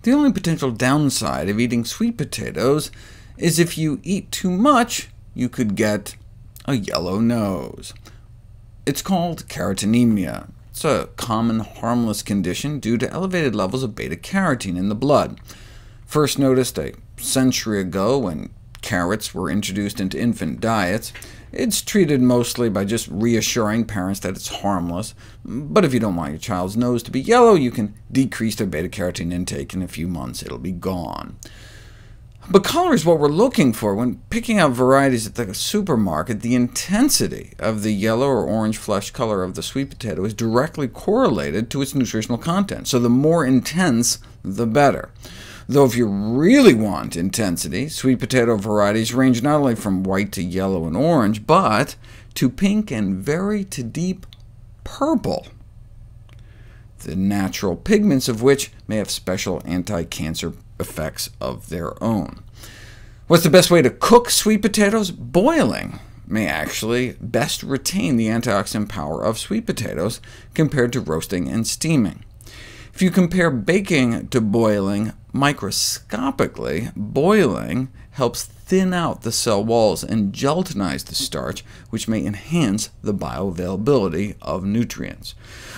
The only potential downside of eating sweet potatoes is if you eat too much, you could get a yellow nose. It's called carotenemia. It's a common, harmless condition due to elevated levels of beta-carotene in the blood. First noticed a century ago when carrots were introduced into infant diets. It's treated mostly by just reassuring parents that it's harmless, but if you don't want your child's nose to be yellow, you can decrease their beta-carotene intake. In a few months it'll be gone. But color is what we're looking for. When picking out varieties at the supermarket, the intensity of the yellow or orange flesh color of the sweet potato is directly correlated to its nutritional content, so the more intense, the better. Though if you really want intensity, sweet potato varieties range not only from white to yellow and orange, but to pink and very to deep purple, the natural pigments of which may have special anti-cancer effects of their own. What's the best way to cook sweet potatoes? Boiling may actually best retain the antioxidant power of sweet potatoes compared to roasting and steaming. If you compare baking to boiling, microscopically, boiling helps thin out the cell walls and gelatinize the starch, which may enhance the bioavailability of nutrients,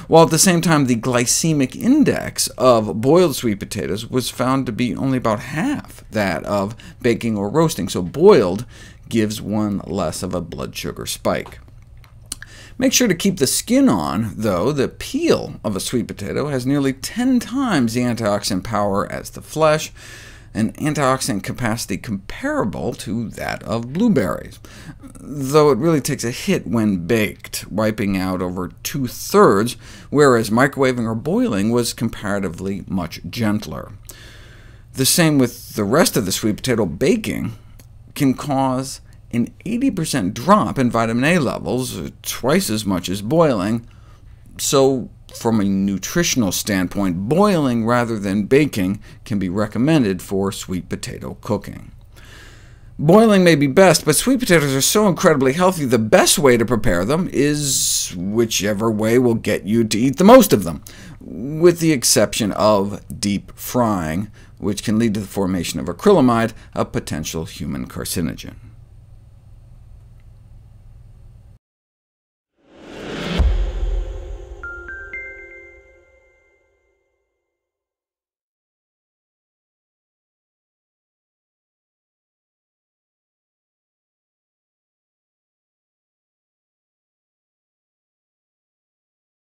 while at the same time the glycemic index of boiled sweet potatoes was found to be only about half that of baking or roasting, so boiled gives one less of a blood sugar spike. Make sure to keep the skin on, though. The peel of a sweet potato has nearly 10 times the antioxidant power as the flesh, an antioxidant capacity comparable to that of blueberries, though it really takes a hit when baked, wiping out over 2/3, whereas microwaving or boiling was comparatively much gentler. The same with the rest of the sweet potato. Baking can cause an 80% drop in vitamin A levels, twice as much as boiling, so from a nutritional standpoint, boiling rather than baking can be recommended for sweet potato cooking. Boiling may be best, but sweet potatoes are so incredibly healthy, the best way to prepare them is whichever way will get you to eat the most of them, with the exception of deep frying, which can lead to the formation of acrylamide, a potential human carcinogen.